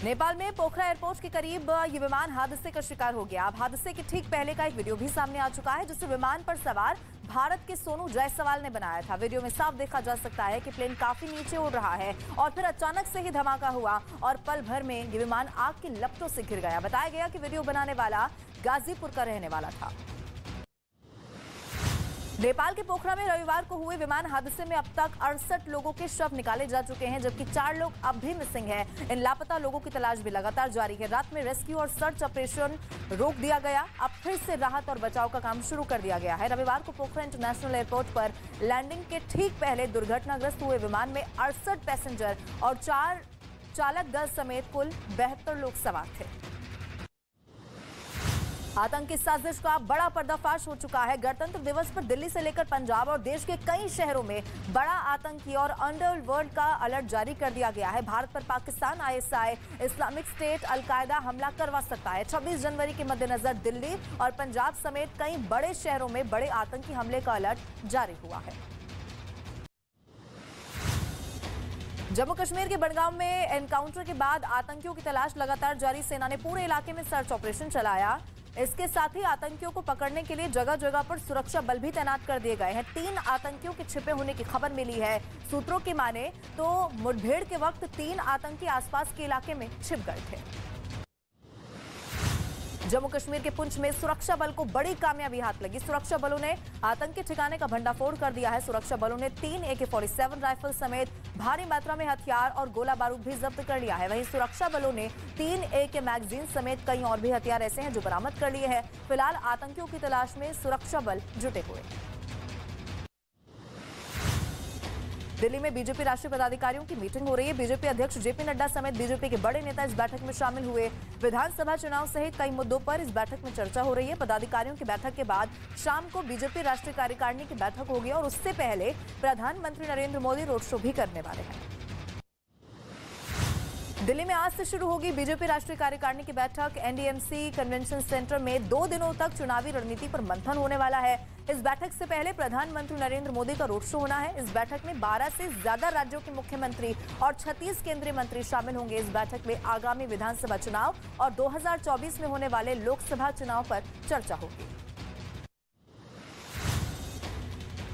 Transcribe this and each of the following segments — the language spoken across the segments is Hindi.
नेपाल में पोखरा एयरपोर्ट के करीब ये विमान हादसे का शिकार हो गया। अब हादसे के ठीक पहले का एक वीडियो भी सामने आ चुका है, जिसे विमान पर सवार भारत के सोनू जायसवाल ने बनाया था। वीडियो में साफ देखा जा सकता है कि प्लेन काफी नीचे उड़ रहा है और फिर अचानक से ही धमाका हुआ और पल भर में ये विमान आग की लपटों से घिर गया। बताया गया कि वीडियो बनाने वाला गाजीपुर का रहने वाला था। नेपाल के पोखरा में रविवार को हुए विमान हादसे में अब तक 68 लोगों के शव निकाले जा चुके हैं, जबकि 4 लोग अब भी मिसिंग हैं। इन लापता लोगों की तलाश भी लगातार जारी है। रात में रेस्क्यू और सर्च ऑपरेशन रोक दिया गया। अब फिर से राहत और बचाव का काम शुरू कर दिया गया है। रविवार को पोखरा इंटरनेशनल एयरपोर्ट पर लैंडिंग के ठीक पहले दुर्घटनाग्रस्त हुए विमान में 68 पैसेंजर और 4 चालक दल समेत कुल 72 लोग सवार थे। आतंकी साजिश का बड़ा पर्दाफाश हो चुका है। गणतंत्र दिवस पर दिल्ली से लेकर पंजाब और देश के कई शहरों में बड़ा आतंकी और अंडरवर्ल्ड का अलर्ट जारी कर दिया गया है। भारत पर Pakistan, ISI, Islamic state, al Qaeda हमला करवा सकता है। 26 जनवरी के मद्देनजर दिल्ली और पंजाब समेत कई बड़े शहरों में बड़े आतंकी हमले का अलर्ट जारी हुआ है। जम्मू कश्मीर के बड़गांव में एनकाउंटर के बाद आतंकियों की तलाश लगातार जारी। सेना ने पूरे इलाके में सर्च ऑपरेशन चलाया। इसके साथ ही आतंकियों को पकड़ने के लिए जगह जगह पर सुरक्षा बल भी तैनात कर दिए गए हैं। 3 आतंकियों के छिपे होने की खबर मिली है। सूत्रों की माने तो मुठभेड़ के वक्त 3 आतंकी आसपास के इलाके में छिप गए थे। जम्मू कश्मीर के पुंछ में सुरक्षा बल को बड़ी कामयाबी हाथ लगी। सुरक्षा बलों ने आतंकी ठिकाने का भंडाफोड़ कर दिया है। सुरक्षा बलों ने 3 AK-47 राइफल समेत भारी मात्रा में हथियार और गोला बारूद भी जब्त कर लिया है। वहीं सुरक्षा बलों ने 3 AK मैगजीन समेत कई और भी हथियार ऐसे हैं जो बरामद कर लिए हैं। फिलहाल आतंकियों की तलाश में सुरक्षा बल जुटे हुए हैं। दिल्ली में बीजेपी राष्ट्रीय पदाधिकारियों की मीटिंग हो रही है। बीजेपी अध्यक्ष जेपी नड्डा समेत बीजेपी के बड़े नेता इस बैठक में शामिल हुए। विधानसभा चुनाव सहित कई मुद्दों पर इस बैठक में चर्चा हो रही है। पदाधिकारियों की बैठक के बाद शाम को बीजेपी राष्ट्रीय कार्यकारिणी की बैठक होगी और उससे पहले प्रधानमंत्री नरेंद्र मोदी रोड शो भी करने वाले हैं। दिल्ली में आज से शुरू होगी बीजेपी राष्ट्रीय कार्यकारिणी की बैठक। एनडीएमसी कन्वेंशन सेंटर में 2 दिनों तक चुनावी रणनीति पर मंथन होने वाला है। इस बैठक से पहले प्रधानमंत्री नरेंद्र मोदी का रोड शो होना है। इस बैठक में 12 से ज्यादा राज्यों के मुख्यमंत्री और 36 केंद्रीय मंत्री शामिल होंगे। इस बैठक में आगामी विधानसभा चुनाव और 2024 में होने वाले लोकसभा चुनाव पर चर्चा होगी।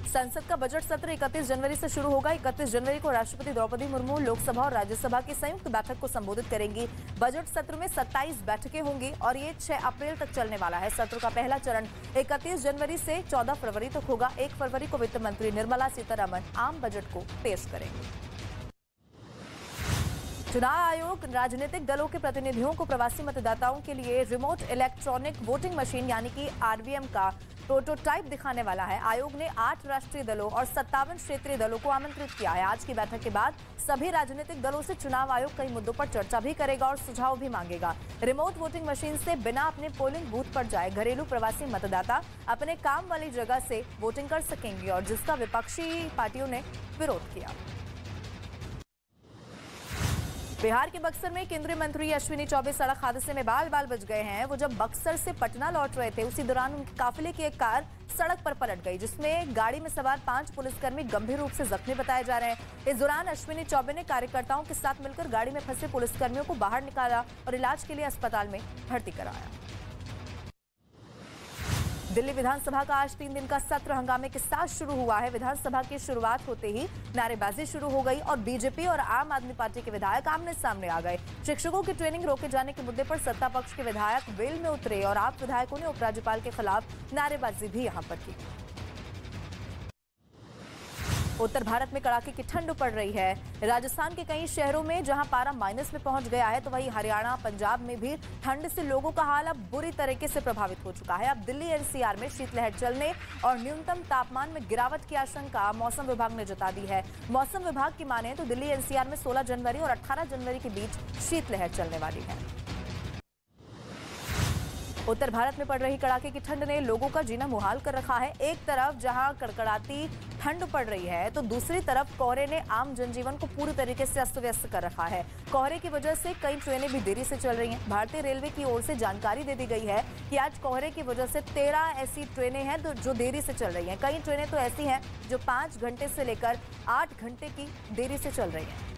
संसद का बजट सत्र 31 जनवरी से शुरू होगा। 31 जनवरी को राष्ट्रपति द्रौपदी मुर्मू लोकसभा और राज्यसभा की संयुक्त बैठक को संबोधित करेंगी। बजट सत्र में 27 बैठकें होंगी और ये 6 अप्रैल तक चलने वाला है। सत्र का पहला चरण 31 जनवरी से 14 फरवरी तक होगा। 1 फरवरी को वित्त मंत्री निर्मला सीतारमण आम बजट को पेश करेंगे। चुनाव आयोग राजनीतिक दलों के प्रतिनिधियों को प्रवासी मतदाताओं के लिए रिमोट इलेक्ट्रॉनिक वोटिंग मशीन यानी कि RVM का प्रोटोटाइप दिखाने वाला है। आयोग ने 8 राष्ट्रीय दलों और 57 क्षेत्रीय दलों को आमंत्रित किया है। आज की बैठक के बाद सभी राजनीतिक दलों से चुनाव आयोग कई मुद्दों पर चर्चा भी करेगा और सुझाव भी मांगेगा। रिमोट वोटिंग मशीन से बिना अपने पोलिंग बूथ पर जाए घरेलू प्रवासी मतदाता अपने काम वाली जगह से वोटिंग कर सकेंगे और जिसका विपक्षी पार्टियों ने विरोध किया। बिहार के बक्सर में केंद्रीय मंत्री अश्विनी चौबे सड़क हादसे में बाल बाल बच गए हैं। वो जब बक्सर से पटना लौट रहे थे, उसी दौरान उनके काफिले की एक कार सड़क पर पलट गई, जिसमें गाड़ी में सवार 5 पुलिसकर्मी गंभीर रूप से जख्मी बताए जा रहे हैं। इस दौरान अश्विनी चौबे ने कार्यकर्ताओं के साथ मिलकर गाड़ी में फंसे पुलिसकर्मियों को बाहर निकाला और इलाज के लिए अस्पताल में भर्ती कराया। दिल्ली विधानसभा का आज 3 दिन का सत्र हंगामे के साथ शुरू हुआ है। विधानसभा की शुरुआत होते ही नारेबाजी शुरू हो गई और बीजेपी और आम आदमी पार्टी के विधायक आमने सामने आ गए। शिक्षकों की ट्रेनिंग रोके जाने के मुद्दे पर सत्ता पक्ष के विधायक वेल में उतरे और आप विधायकों ने उपराज्यपाल के खिलाफ नारेबाजी भी यहां पर की। उत्तर भारत में कड़ाके की ठंड पड़ रही है। राजस्थान के कई शहरों में जहां पारा माइनस में पहुंच गया है, तो वहीं हरियाणा, पंजाब में भी ठंड से लोगों का हाल अब बुरी तरीके से प्रभावित हो चुका है। अब दिल्ली NCR में शीतलहर चलने और न्यूनतम तापमान में गिरावट की आशंका मौसम विभाग ने जता दी है। मौसम विभाग की माने तो दिल्ली NCR में 16 जनवरी और 18 जनवरी के बीच शीतलहर चलने वाली है। उत्तर भारत में पड़ रही कड़ाके की ठंड ने लोगों का जीना मुहाल कर रखा है। एक तरफ जहां कड़कड़ाती ठंड पड़ रही है, तो दूसरी तरफ कोहरे ने आम जनजीवन को पूरी तरीके से अस्त व्यस्त कर रखा है। कोहरे की वजह से कई ट्रेनें भी देरी से चल रही हैं। भारतीय रेलवे की ओर से जानकारी दे दी गई है कि आज कोहरे की वजह से 13 ऐसी ट्रेनें हैं जो देरी से चल रही हैं। कई ट्रेनें तो ऐसी हैं जो 5 घंटे से लेकर 8 घंटे की देरी से चल रही हैं।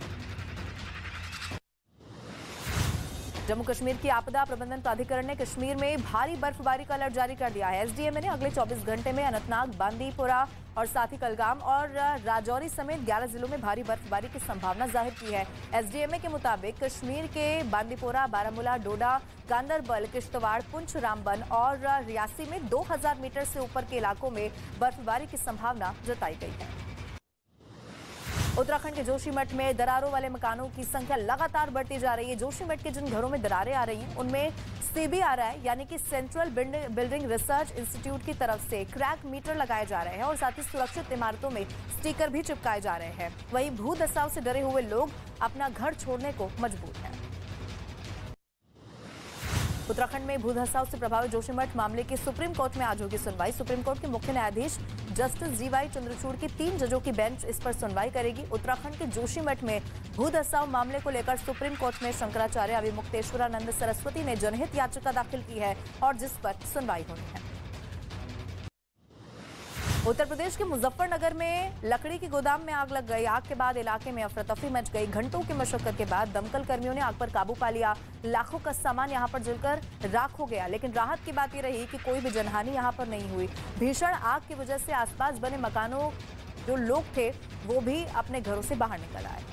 जम्मू कश्मीर की आपदा प्रबंधन प्राधिकरण ने कश्मीर में भारी बर्फबारी का अलर्ट जारी कर दिया है। एसडीएमए ने अगले 24 घंटे में अनंतनाग, बांदीपोरा और साथ ही कलगाम और राजौरी समेत 11 जिलों में भारी बर्फबारी की संभावना जाहिर की है। एसडीएमए के मुताबिक कश्मीर के बांदीपोरा, बारामूला, डोडा, गांदरबल, किश्तवाड़, पुंछ, रामबन और रियासी में 2000 मीटर से ऊपर के इलाकों में बर्फबारी की संभावना जताई गई है। उत्तराखंड के जोशीमठ में दरारों वाले मकानों की संख्या लगातार बढ़ती जा रही है। जोशीमठ के जिन घरों में दरारें आ रही हैं उनमें CBRI यानी कि सेंट्रल बिल्डिंग रिसर्च इंस्टीट्यूट की तरफ से क्रैक मीटर लगाए जा रहे हैं और साथ ही सुरक्षित इमारतों में स्टिकर भी चिपकाए जा रहे हैं। वहीं भूधसाव से डरे हुए लोग अपना घर छोड़ने को मजबूर हैं। उत्तराखंड में भूधसाव से प्रभावित जोशीमठ मामले की सुप्रीम कोर्ट में आज होगी सुनवाई। सुप्रीम कोर्ट के मुख्य न्यायाधीश जस्टिस GY चंद्रचूड़ की 3 जजों की बेंच इस पर सुनवाई करेगी। उत्तराखंड के जोशीमठ में भूधसाव मामले को लेकर सुप्रीम कोर्ट में शंकराचार्य अभिमुक्तेश्वरानंद सरस्वती ने जनहित याचिका दाखिल की है और जिस पर सुनवाई होनी है। उत्तर प्रदेश के मुजफ्फरनगर में लकड़ी के गोदाम में आग लग गई। आग के बाद इलाके में अफरा तफरी मच गई। घंटों की मशक्कत के बाद दमकल कर्मियों ने आग पर काबू पा लिया। लाखों का सामान यहां पर जलकर राख हो गया, लेकिन राहत की बात यह रही कि कोई भी जनहानि यहां पर नहीं हुई। भीषण आग की वजह से आसपास बने मकानों जो लोग थे वो भी अपने घरों से बाहर निकल आए।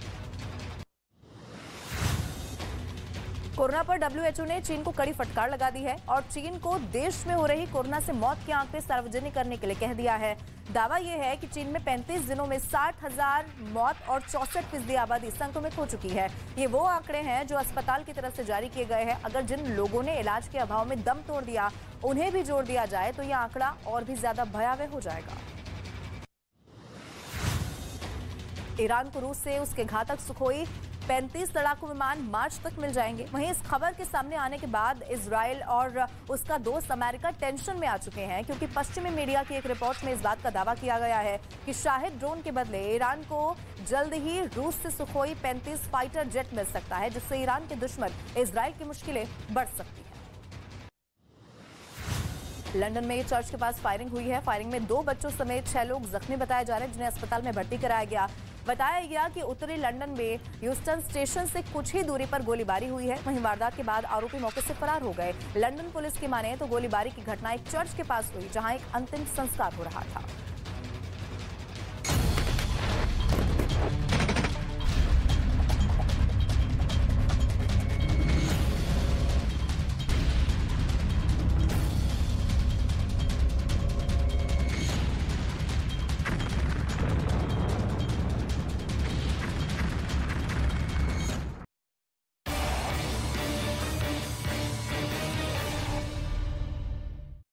कोरोना पर WHO ने चीन को कड़ी फटकार लगा दी है और चीन को देश में हो रही कोरोना से मौत के आंकड़े सार्वजनिक करने के लिए कह दिया है। दावा यह है कि चीन में 35 दिनों में 60,000 मौत और 64% आबादी संक्रमित हो चुकी है। ये वो आंकड़े हैं जो अस्पताल की तरफ से जारी किए गए हैं। अगर जिन लोगों ने इलाज के अभाव में दम तोड़ दिया उन्हें भी जोड़ दिया जाए तो यह आंकड़ा और भी ज्यादा भयावह हो जाएगा। ईरान को रूस से उसके घातक सुखोई 35 लड़ाकू विमान मार्च तक मिल जाएंगे। वहीं इस खबर के सामने आने के बाद इजराइल और उसका दोस्त अमेरिका टेंशन में आ चुके हैं, क्योंकि पश्चिमी मीडिया की एक रिपोर्ट में इस बात का दावा किया गया है कि शाहिद ड्रोन के बदले ईरान को जल्द ही रूस से सुखोई 35 फाइटर जेट मिल सकता है, जिससे ईरान के दुश्मन इजराइल की मुश्किलें बढ़ सकती हैं। लंदन में चर्च के पास फायरिंग हुई है। फायरिंग में 2 बच्चों समेत 6 लोग जख्मी बताए जा रहे हैं, जिन्हें अस्पताल में भर्ती कराया गया। बताया गया कि उत्तरी लंदन में ह्यूस्टन स्टेशन से कुछ ही दूरी पर गोलीबारी हुई है। वहीं वारदात के बाद आरोपी मौके से फरार हो गए। लंदन पुलिस की माने तो गोलीबारी की घटना एक चर्च के पास हुई, जहां एक अंतिम संस्कार हो रहा था।